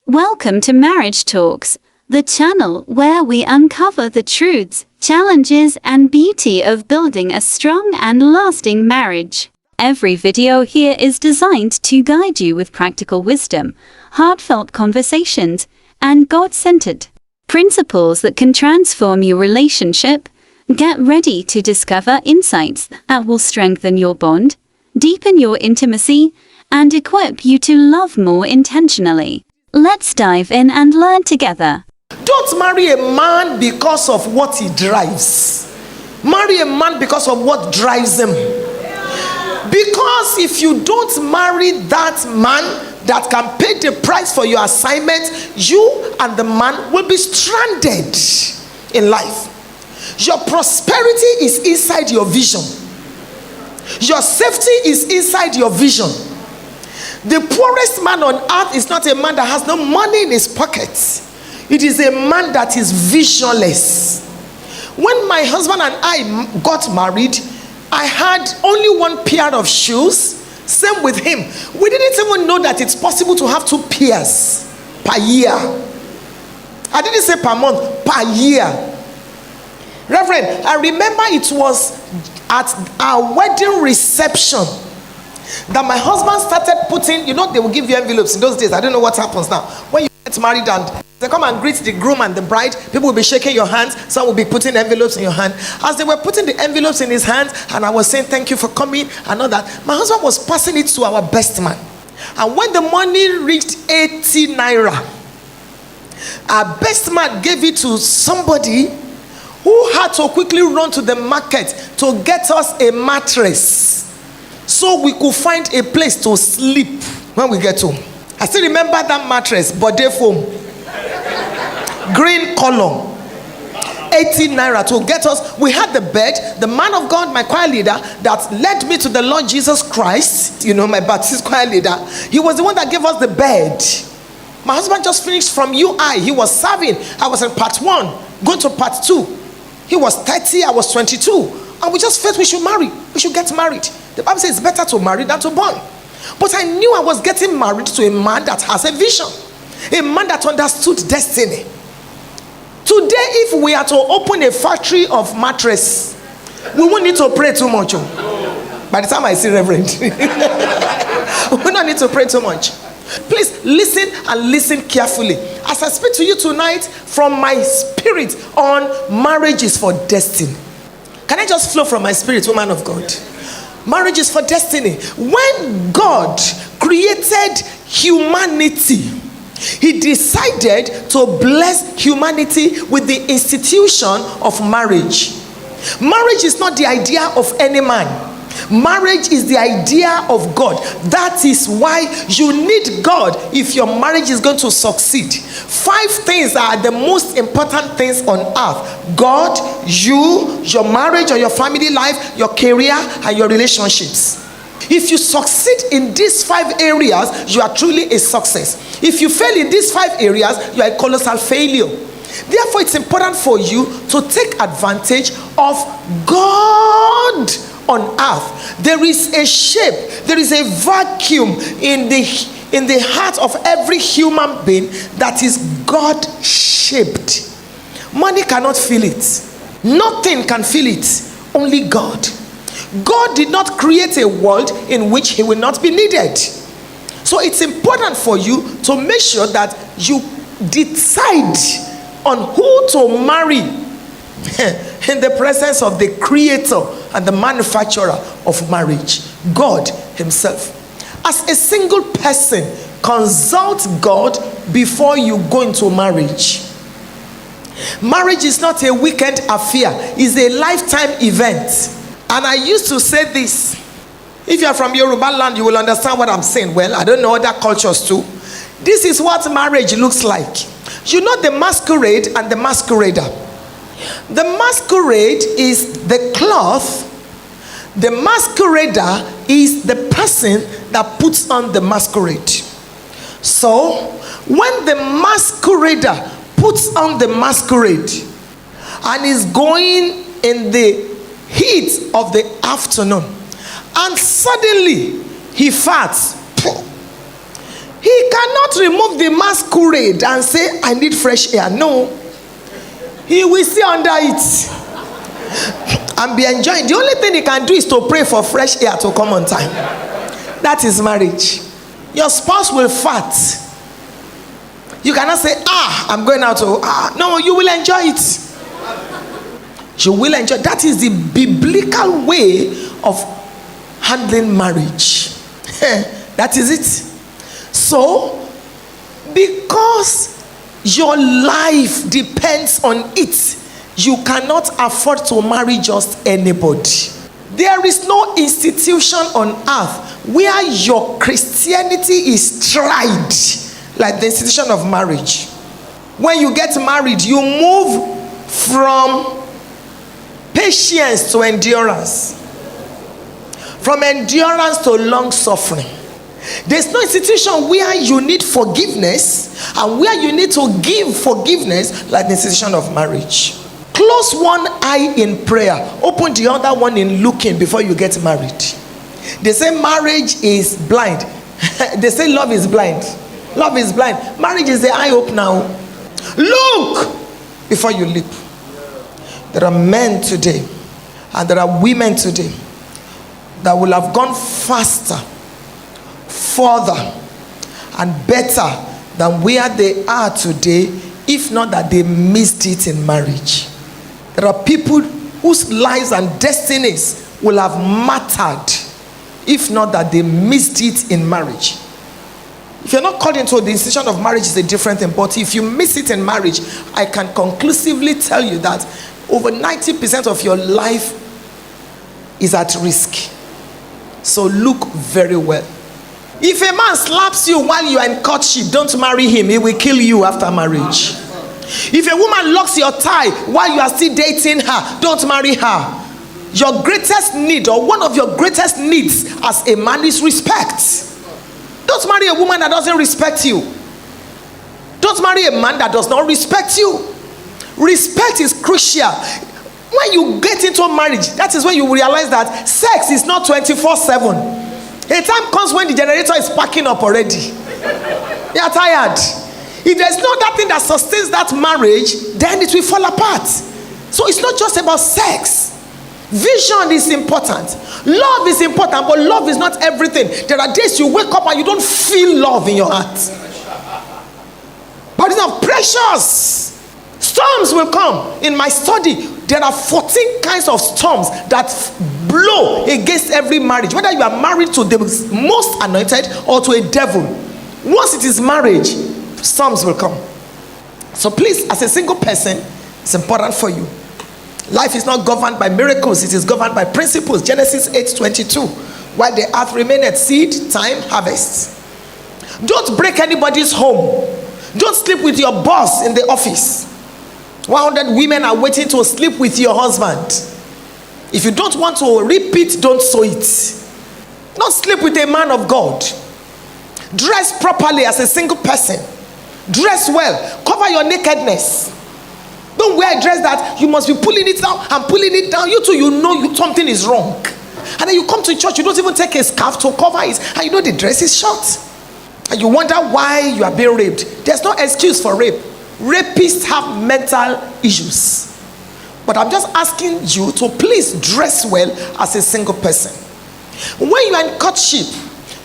Welcome to Marriage Talks, the channel where we uncover the truths, challenges, and beauty of building a strong and lasting marriage. Every video here is designed to guide you with practical wisdom, heartfelt conversations, and God-centered principles that can transform your relationship. Get ready to discover insights that will strengthen your bond, deepen your intimacy, and equip you to love more intentionally. Let's dive in and learn together. Don't marry a man because of what he drives. Marry a man because of what drives him. Because if you don't marry that man that can pay the price for your assignment, you and the man will be stranded in life. Your prosperity is inside your vision. Your safety is inside your vision. The poorest man on earth is not a man that has no money in his pockets. It is a man that is visionless. When my husband and I got married, I had only one pair of shoes. Same with him. We didn't even know that it's possible to have 2 pairs per year. I didn't say per month, per year. Reverend, I remember it was at our wedding reception that my husband started putting, they will give you envelopes in those days. I don't know what happens now. When you get married and they come and greet the groom and the bride, people will be shaking your hands. Some will be putting envelopes in your hand. As they were putting the envelopes in his hands, and I was saying thank you for coming and all that, my husband was passing it to our best man. And when the money reached 80 naira, our best man gave it to somebody who had to quickly run to the market to get us a mattress, so we could find a place to sleep when we get home. I still remember that mattress, body foam, green color, 80 naira to get us. We had the bed. The man of God, my choir leader, that led me to the Lord Jesus Christ, my Baptist choir leader, he was the one that gave us the bed. My husband just finished from UI. He was serving. I was in part 1, going to part 2. He was 30, I was 22. And we just felt we should marry. We should get married. The Bible says it's better to marry than to burn. But I knew I was getting married to a man that has a vision. A man that understood destiny. Today, if we are to open a factory of mattress, we won't need to pray too much. By the time I see Reverend, we don't need to pray too much. Please listen and listen carefully as I speak to you tonight from my spirit on marriage is for destiny. Can I just flow from my spirit, woman of God? Marriage is for destiny. When God created humanity, he decided to bless humanity with the institution of marriage. Marriage is not the idea of any man. Marriage is the idea of God. That is why you need God if your marriage is going to succeed. 5 things are the most important things on earth: God, you, your marriage or your family life, your career, and your relationships. If you succeed in these 5 areas, you are truly a success. If you fail in these 5 areas, you are a colossal failure. Therefore, it's important for you to take advantage of God on earth. There is a shape, there is a vacuum in the heart of every human being that is God shaped. Money cannot fill it. Nothing can fill it. Only God. God did not create a world in which he will not be needed. So it's important for you to make sure that you decide on who to marry in the presence of the creator and the manufacturer of marriage, God himself. As a single person, consult God before you go into marriage. Marriage is not a weekend affair, it's a lifetime event. And I used to say this. If you are from Yoruba land, you will understand what I'm saying. Well, I don't know other cultures too. This is what marriage looks like. You know the masquerade and the masquerader. The masquerade is the cloth. The masquerader is the person that puts on the masquerade. So, when the masquerader puts on the masquerade and is going in the heat of the afternoon, and suddenly he farts, He cannot remove the masquerade and say, I need fresh air. No. He will stay under it and be enjoying. The only thing he can do is to pray for fresh air to come on time. That is marriage. Your spouse will fart. You cannot say, I'm going out to, no, you will enjoy it. You will enjoy. That is the biblical way of handling marriage. That is it. So, because your life depends on it, you cannot afford to marry just anybody. There is no institution on earth where your Christianity is tried like the institution of marriage. When you get married, you move from patience to endurance, from endurance to long suffering. There's no institution where you need forgiveness and where you need to give forgiveness like the institution of marriage. Close one eye in prayer, open the other one in looking before you get married. They say marriage is blind. They say love is blind. Love is blind. Marriage is the eye opener. Look before you leap. There are men today and there are women today that will have gone faster, further, and better than where they are today, if not that they missed it in marriage. There are people whose lives and destinies will have mattered, if not that they missed it in marriage. If you're not called into the institution of marriage, is a different thing. But if you miss it in marriage, I can conclusively tell you that over 90% of your life is at risk. So look very well. If a man slaps you while you are in courtship, don't marry him. He will kill you after marriage. If a woman locks your tie while you are still dating her, don't marry her. Your greatest need, or one of your greatest needs as a man, is respect. Don't marry a woman that doesn't respect you. Don't marry a man that does not respect you. Respect is crucial. When you get into marriage, that is when you realize that sex is not 24/7. A time comes when the generator is packing up already. You are tired. If there's no that thing that sustains that marriage, then it will fall apart. So it's not just about sex. Vision is important. Love is important, but love is not everything. There are days you wake up and you don't feel love in your heart. But it's not precious. Storms will come. In my study, there are 14 kinds of storms that blow against every marriage. Whether you are married to the most anointed or to a devil. Once it is marriage, storms will come. So please, as a single person, it's important for you. Life is not governed by miracles. It is governed by principles. Genesis 8:22. While the earth remaineth, seed, time, harvest. Don't break anybody's home. Don't sleep with your boss in the office. 100 women are waiting to sleep with your husband. If you don't want to repeat, don't sow it. Don't sleep with a man of God. Dress properly as a single person. Dress well. Cover your nakedness. Don't wear a dress that you must be pulling it down and pulling it down. You too, you know something is wrong. And then you come to church, you don't even take a scarf to cover it, and you know the dress is short. And you wonder why you are being raped. There's no excuse for rape. Rapists have mental issues. But I'm just asking you to please dress well as a single person. When you are in courtship,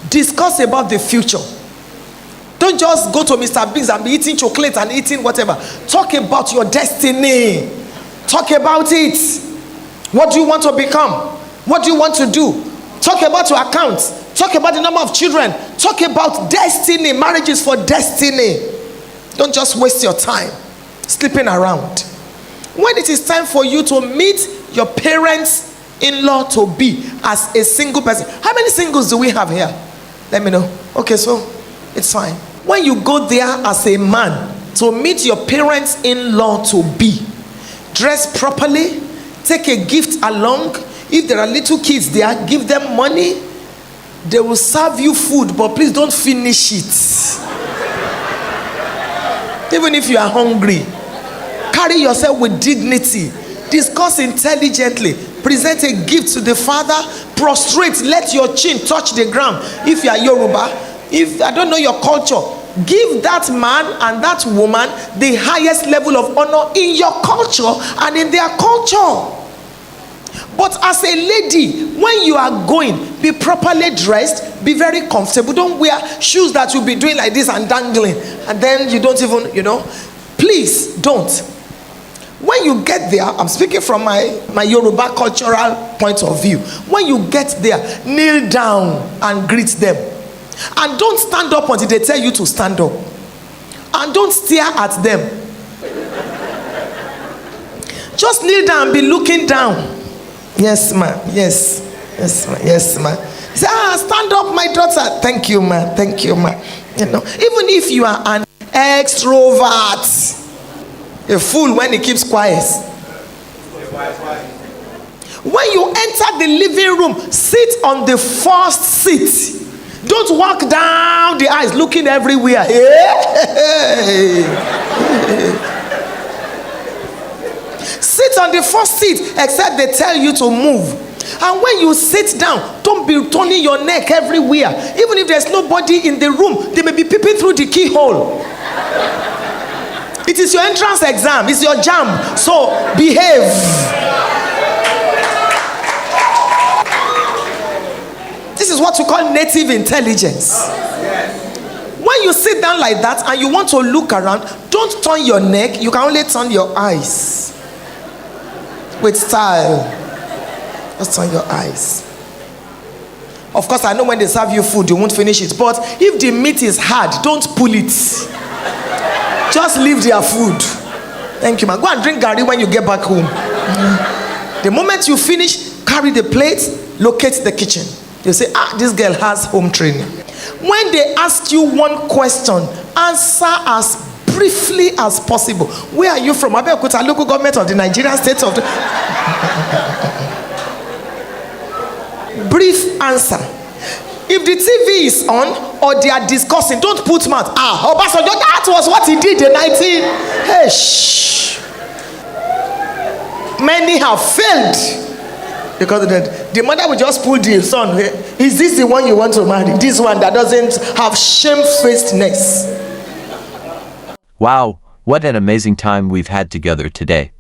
discuss about the future. Don't just go to Mr. Biggs and be eating chocolate and eating whatever. Talk about your destiny. Talk about it. What do you want to become? What do you want to do? Talk about your accounts. Talk about the number of children. Talk about destiny. Marriage is for destiny. Don't just waste your time sleeping around. When it is time for you to meet your parents-in-law to be as a single person. How many singles do we have here? Let me know. Okay, so it's fine. When you go there as a man to meet your parents-in-law to be, dress properly, take a gift along. If there are little kids there, give them money. They will serve you food, but please don't finish it. Even if you are hungry, carry yourself with dignity. Discuss intelligently. Present a gift to the father. Prostrate. Let your chin touch the ground. If you are Yoruba, If I don't know your culture, give that man and that woman the highest level of honor in your culture and in their culture. But as a lady, when you are going, be properly dressed, be very comfortable. Don't wear shoes that you'll be doing like this and dangling, and then you don't even, please don't. When you get there, I'm speaking from my Yoruba cultural point of view. When you get there, kneel down and greet them. And don't stand up until they tell you to stand up. And don't stare at them. Just kneel down and be looking down. Yes, ma'am. Yes. Yes, ma'am. Yes, ma'am. Say, stand up, my daughter. Thank you, ma'am. Thank you, ma'am. Even if you are an extrovert, a fool when he keeps quiet. When you enter the living room, sit on the first seat. Don't walk down the aisle looking everywhere. Hey. Sit on the first seat except they tell you to move. And when you sit down, don't be turning your neck everywhere. Even if there's nobody in the room, they may be peeping through the keyhole. It is your entrance exam. It's your jam. So behave. This is what we call native intelligence. When you sit down like that and you want to look around, don't turn your neck. You can only turn your eyes. With style. Just turn your eyes. Of course, I know when they serve you food, you won't finish it. But if the meat is hard, don't pull it. Just leave their food. Thank you, man. Go and drink garri when you get back home. The moment you finish, carry the plate, locate the kitchen. You say, this girl has home training. When they ask you one question, answer as briefly as possible. Where are you from? Abeokuta, local government of the Nigerian state of the... Brief answer. If the TV is on or they are discussing, don't put mouth. Obasanjo, that was what he did in 19... Hey, shh. Many have failed. Because the mother will just pull the son. Is this the one you want to marry? This one that doesn't have shamefacedness. Wow, what an amazing time we've had together today.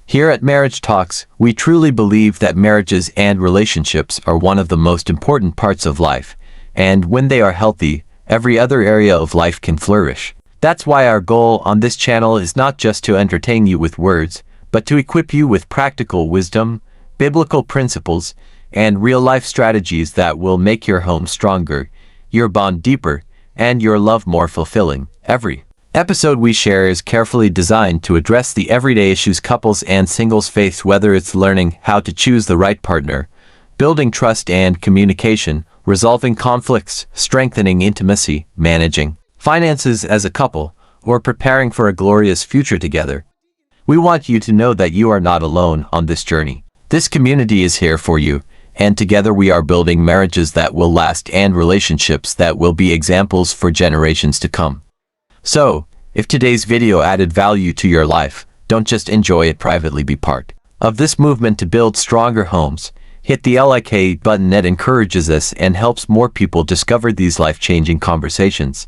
Here at Marriage Talks, we truly believe that marriages and relationships are one of the most important parts of life, and when they are healthy, every other area of life can flourish. That's why our goal on this channel is not just to entertain you with words, but to equip you with practical wisdom, biblical principles, and real-life strategies that will make your home stronger, your bond deeper, and your love more fulfilling. Every episode we share is carefully designed to address the everyday issues couples and singles face, whether it's learning how to choose the right partner, building trust and communication, resolving conflicts, strengthening intimacy, managing finances as a couple, or preparing for a glorious future together. We want you to know that you are not alone on this journey. This community is here for you, and together we are building marriages that will last and relationships that will be examples for generations to come. So, if today's video added value to your life, don't just enjoy it privately, be part of this movement to build stronger homes. Hit the like button that encourages us and helps more people discover these life-changing conversations.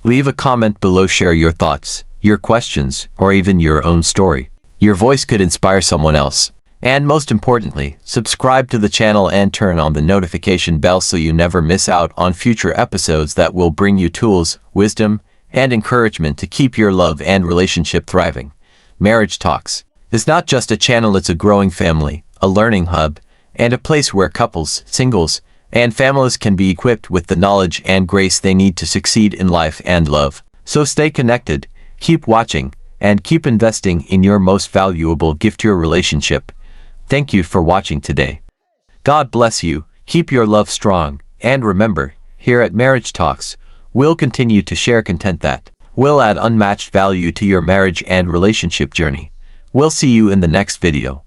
Leave a comment below, share your thoughts, your questions, or even your own story. Your voice could inspire someone else. And most importantly, subscribe to the channel and turn on the notification bell so you never miss out on future episodes that will bring you tools, wisdom, and encouragement to keep your love and relationship thriving. Marriage Talks is not just a channel, it's a growing family, a learning hub, and a place where couples, singles, and families can be equipped with the knowledge and grace they need to succeed in life and love. So stay connected, keep watching, and keep investing in your most valuable gift, your relationship. Thank you for watching today. God bless you, keep your love strong, and remember, here at Marriage Talks, we'll continue to share content that will add unmatched value to your marriage and relationship journey. We'll see you in the next video.